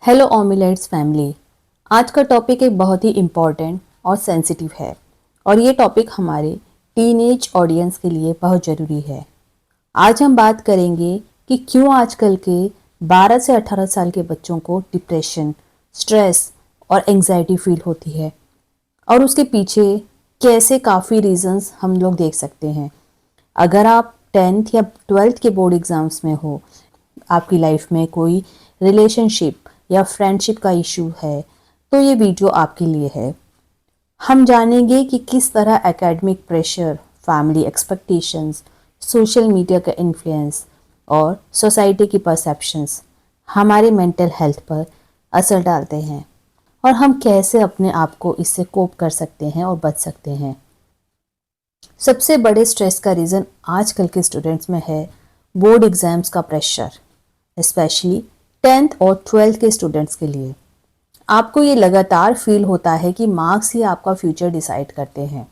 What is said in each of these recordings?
Hello ऑमिलेट्स family. आज का topic एक बहुत ही इम्पॉर्टेंट और सेंसिटिव है और ये टॉपिक हमारे टीनेज ऑडियंस के लिए बहुत ज़रूरी है। आज हम बात करेंगे कि क्यों आजकल के 12 से 18 साल के बच्चों को डिप्रेशन, स्ट्रेस और एंजाइटी फील होती है और उसके पीछे कैसे काफ़ी रीजंस हम लोग देख सकते हैं। अगर आप 10th या 12th के बोर्ड एग्ज़ाम्स में हो, आपकी लाइफ में कोई रिलेशनशिप या फ्रेंडशिप का इशू है, तो ये वीडियो आपके लिए है। हम जानेंगे कि किस तरह academic pressure, family expectations, social media का इन्फ्लुएंस और सोसाइटी की परसेप्शंस हमारे मेंटल हेल्थ पर असर डालते हैं और हम कैसे अपने आप को इससे कोप कर सकते हैं और बच सकते हैं। सबसे बड़े स्ट्रेस का रीज़न आजकल के स्टूडेंट्स में है बोर्ड एग्ज़ाम्स का प्रेशर, स्पेशली 10th और 12th के स्टूडेंट्स के लिए। आपको ये लगातार फील होता है कि मार्क्स ही आपका फ्यूचर डिसाइड करते हैं।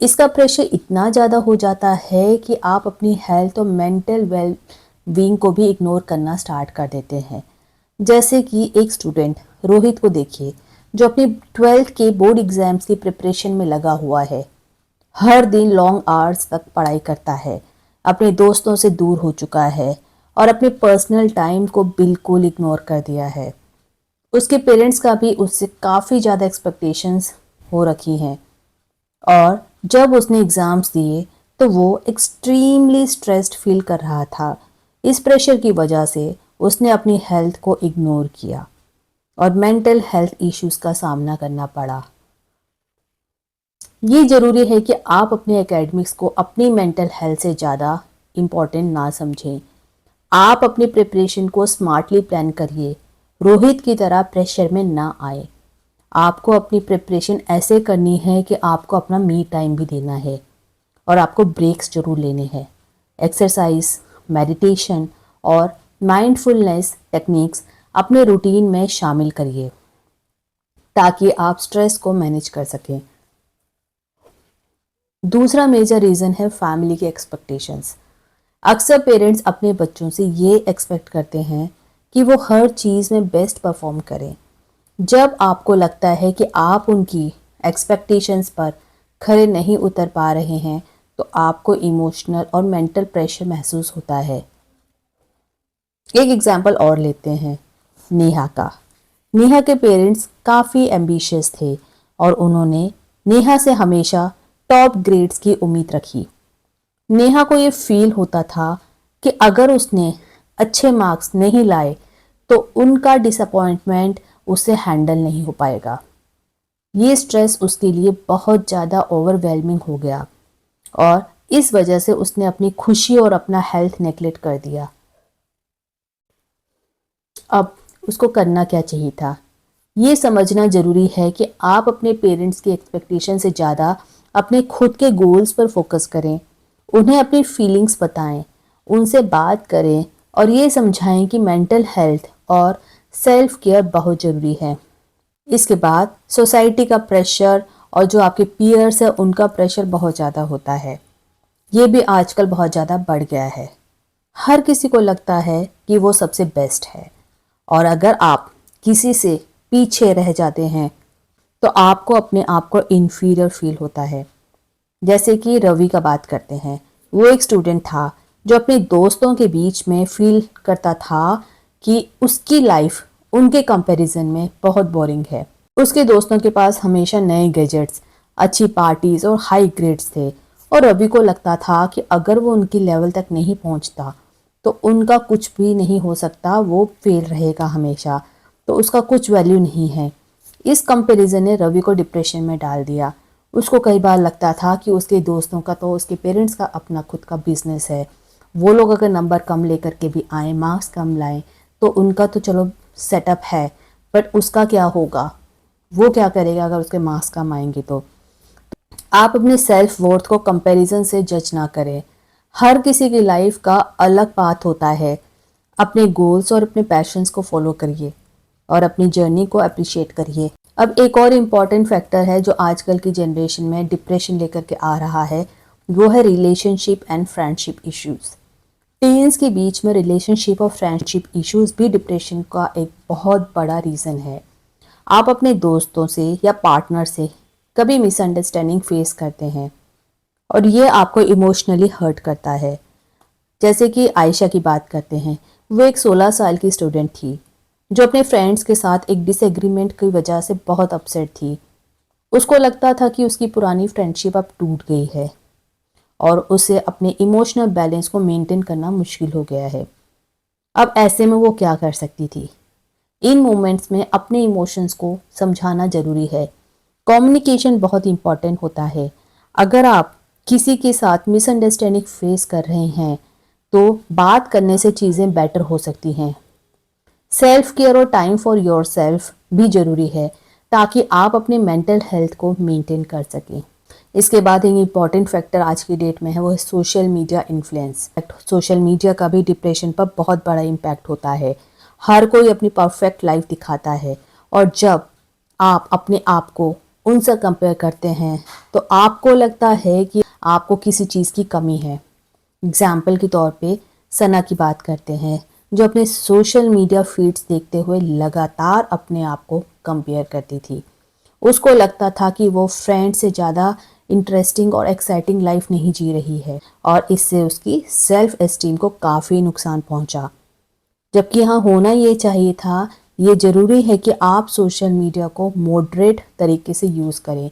इसका प्रेशर इतना ज़्यादा हो जाता है कि आप अपनी हेल्थ और मेंटल वेल बीइंग को भी इग्नोर करना स्टार्ट कर देते हैं। जैसे कि एक स्टूडेंट रोहित को देखिए, जो अपनी 12th के बोर्ड एग्ज़ाम्स की प्रिपरेशन में लगा हुआ है। हर दिन लॉन्ग आवर्स तक पढ़ाई करता है, अपने दोस्तों से दूर हो चुका है और अपने पर्सनल टाइम को बिल्कुल इग्नोर कर दिया है। उसके पेरेंट्स का भी उससे काफ़ी ज़्यादा एक्सपेक्टेशंस हो रखी हैं और जब उसने एग्ज़ाम्स दिए तो वो एक्सट्रीमली स्ट्रेस्ड फील कर रहा था। इस प्रेशर की वजह से उसने अपनी हेल्थ को इग्नोर किया और मेंटल हेल्थ इश्यूज़ का सामना करना पड़ा। ये ज़रूरी है कि आप अपने एकेडमिक्स को अपनी मेंटल हेल्थ से ज़्यादा इम्पॉर्टेंट ना समझें। आप अपनी प्रिपरेशन को स्मार्टली प्लान करिए, रोहित की तरह प्रेशर में ना आए। आपको अपनी प्रिपरेशन ऐसे करनी है कि आपको अपना मी टाइम भी देना है और आपको ब्रेक्स जरूर लेने हैं। एक्सरसाइज, मेडिटेशन और माइंडफुलनेस टेक्निक्स अपने रूटीन में शामिल करिए ताकि आप स्ट्रेस को मैनेज कर सकें। दूसरा मेजर रीज़न है फैमिली के एक्सपेक्टेशंस। अक्सर पेरेंट्स अपने बच्चों से ये एक्सपेक्ट करते हैं कि वो हर चीज़ में बेस्ट परफॉर्म करें। जब आपको लगता है कि आप उनकी एक्सपेक्टेशंस पर खरे नहीं उतर पा रहे हैं तो आपको इमोशनल और मेंटल प्रेशर महसूस होता है। एक एग्जांपल और लेते हैं नेहा का। नेहा के पेरेंट्स काफ़ी एम्बिशियस थे और उन्होंने नेहा से हमेशा टॉप ग्रेड्स की उम्मीद रखी। नेहा को ये फील होता था कि अगर उसने अच्छे मार्क्स नहीं लाए तो उनका डिसअपॉइंटमेंट उससे हैंडल नहीं हो पाएगा। ये स्ट्रेस उसके लिए बहुत ज़्यादा ओवरवेलमिंग हो गया और इस वजह से उसने अपनी खुशी और अपना हेल्थ नेग्लेक्ट कर दिया। अब उसको करना क्या चाहिए था? ये समझना ज़रूरी है कि आप अपने पेरेंट्स की एक्सपेक्टेशन से ज़्यादा अपने खुद के गोल्स पर फोकस करें। उन्हें अपनी फीलिंग्स बताएं, उनसे बात करें और ये समझाएं कि मेंटल हेल्थ और सेल्फ केयर बहुत ज़रूरी है। इसके बाद सोसाइटी का प्रेशर और जो आपके पीयर्स है उनका प्रेशर बहुत ज़्यादा होता है। ये भी आजकल बहुत ज़्यादा बढ़ गया है। हर किसी को लगता है कि वो सबसे बेस्ट है और अगर आप किसी से पीछे रह जाते हैं तो आपको अपने आप को इन्फीरियर फील होता है। जैसे कि रवि का बात करते हैं। वो एक स्टूडेंट था जो अपने दोस्तों के बीच में फील करता था कि उसकी लाइफ उनके कंपैरिजन में बहुत बोरिंग है। उसके दोस्तों के पास हमेशा नए गैजेट्स, अच्छी पार्टीज और हाई ग्रेड्स थे और रवि को लगता था कि अगर वो उनकी लेवल तक नहीं पहुंचता तो उनका कुछ भी नहीं हो सकता, वो फेल रहेगा हमेशा, तो उसका कुछ वैल्यू नहीं है। इस कंपैरिजन ने रवि को डिप्रेशन में डाल दिया। उसको कई बार लगता था कि उसके दोस्तों का तो उसके पेरेंट्स का अपना खुद का बिजनेस है, वो लोग अगर नंबर कम लेकर के भी आए, मार्क्स कम लाएं तो उनका तो चलो सेटअप है, बट उसका क्या होगा, वो क्या करेगा अगर उसके मार्क्स कम आएंगे तो। आप अपने सेल्फ वर्थ को कंपैरिजन से जज ना करें। हर किसी की लाइफ का अलग पाथ होता है। अपने गोल्स और अपने पैशंस को फॉलो करिए और अपनी जर्नी को अप्रिशिएट करिए। अब एक और इम्पॉर्टेंट फैक्टर है जो आजकल की जनरेशन में डिप्रेशन लेकर के आ रहा है, वो है relationship and friendship issues. Teens के बीच में रिलेशनशिप और फ्रेंडशिप इश्यूज भी डिप्रेशन का एक बहुत बड़ा रीज़न है। आप अपने दोस्तों से या पार्टनर से कभी मिसअंडरस्टैंडिंग फेस करते हैं और ये आपको इमोशनली हर्ट करता है। जैसे कि आयशा की बात करते हैं, वो एक 16 साल की स्टूडेंट थी जो अपने फ्रेंड्स के साथ एक डिसएग्रीमेंट की वजह से बहुत अपसेट थी। उसको लगता था कि उसकी पुरानी फ्रेंडशिप अब टूट गई है और उसे अपने इमोशनल बैलेंस को मेंटेन करना मुश्किल हो गया है। अब ऐसे में वो क्या कर सकती थी? इन मोमेंट्स में अपने इमोशंस को समझाना ज़रूरी है। कम्युनिकेशन बहुत इंपॉर्टेंट होता है। अगर आप किसी के साथ मिसअंडरस्टैंडिंग फेस कर रहे हैं तो बात करने से चीज़ें बेटर हो सकती हैं। सेल्फ केयर और टाइम फॉर योर सेल्फ भी ज़रूरी है ताकि आप अपने मेंटल हेल्थ को मेंटेन कर सकें। इसके बाद एक इम्पॉर्टेंट फैक्टर आज की डेट में है, वो है social media influence. Social media का भी डिप्रेशन पर बहुत बड़ा इम्पैक्ट होता है। हर कोई अपनी परफेक्ट लाइफ दिखाता है और जब आप अपने आप को उनसे कंपेयर करते हैं तो आपको लगता है कि आपको किसी चीज़ की कमी है। एग्जाम्पल के तौर पे सना की बात करते हैं, जो अपने सोशल मीडिया फीड्स देखते हुए लगातार अपने आप को कंपेयर करती थी। उसको लगता था कि वो फ्रेंड से ज़्यादा इंटरेस्टिंग और एक्साइटिंग लाइफ नहीं जी रही है और इससे उसकी सेल्फ एस्टीम को काफ़ी नुकसान पहुंचा। जबकि हाँ, होना ये चाहिए था। ये ज़रूरी है कि आप सोशल मीडिया को मॉडरेट तरीके से यूज़ करें।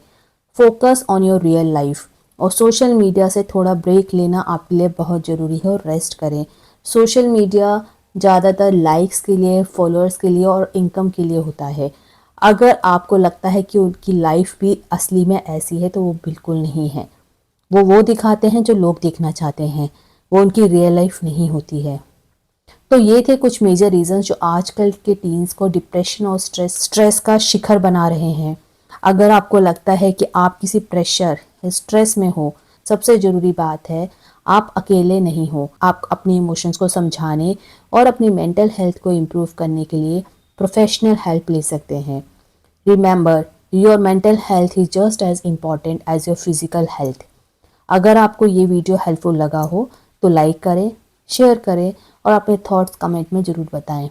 Focus on your real life और सोशल मीडिया से थोड़ा ब्रेक लेना आपके लिए बहुत ज़रूरी है और रेस्ट करें। सोशल मीडिया ज़्यादातर लाइक्स के लिए, फॉलोअर्स के लिए और इनकम के लिए होता है। अगर आपको लगता है कि उनकी लाइफ भी असली में ऐसी है तो वो बिल्कुल नहीं है। वो दिखाते हैं जो लोग देखना चाहते हैं, वो उनकी रियल लाइफ नहीं होती है। तो ये थे कुछ मेजर रीजंस जो आजकल के टीन्स को डिप्रेशन और स्ट्रेस का शिखर बना रहे हैं। अगर आपको लगता है कि आप किसी प्रेशर या स्ट्रेस में हो, सबसे ज़रूरी बात है आप अकेले नहीं हो। आप अपने इमोशंस को समझाने और अपनी मेंटल हेल्थ को इम्प्रूव करने के लिए प्रोफेशनल हेल्प ले सकते हैं। Remember, your mental health is just as important as your physical health. अगर आपको ये वीडियो हेल्पफुल लगा हो तो लाइक करें, शेयर करें और अपने थॉट्स कमेंट में ज़रूर बताएं।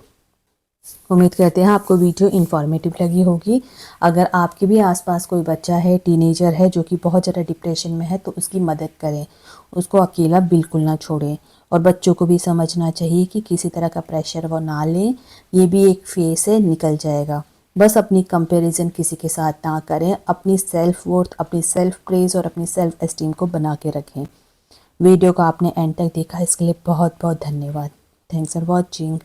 उम्मीद करते हैं आपको वीडियो इन्फॉर्मेटिव लगी होगी। अगर आपके भी आसपास कोई बच्चा है, टीनेजर है जो कि बहुत ज़्यादा डिप्रेशन में है तो उसकी मदद करें, उसको अकेला बिल्कुल ना छोड़ें। और बच्चों को भी समझना चाहिए कि किसी तरह का प्रेशर वो ना लें, ये भी एक फेस है, निकल जाएगा। बस अपनी कंपैरिजन किसी के साथ ना करें। अपनी सेल्फ वर्थ, अपनी सेल्फ प्रेज़ और अपनी सेल्फ एस्टीम को बना के रखें। वीडियो को आपने एंड तक देखा इसके लिए बहुत बहुत धन्यवाद। Thanks for watching.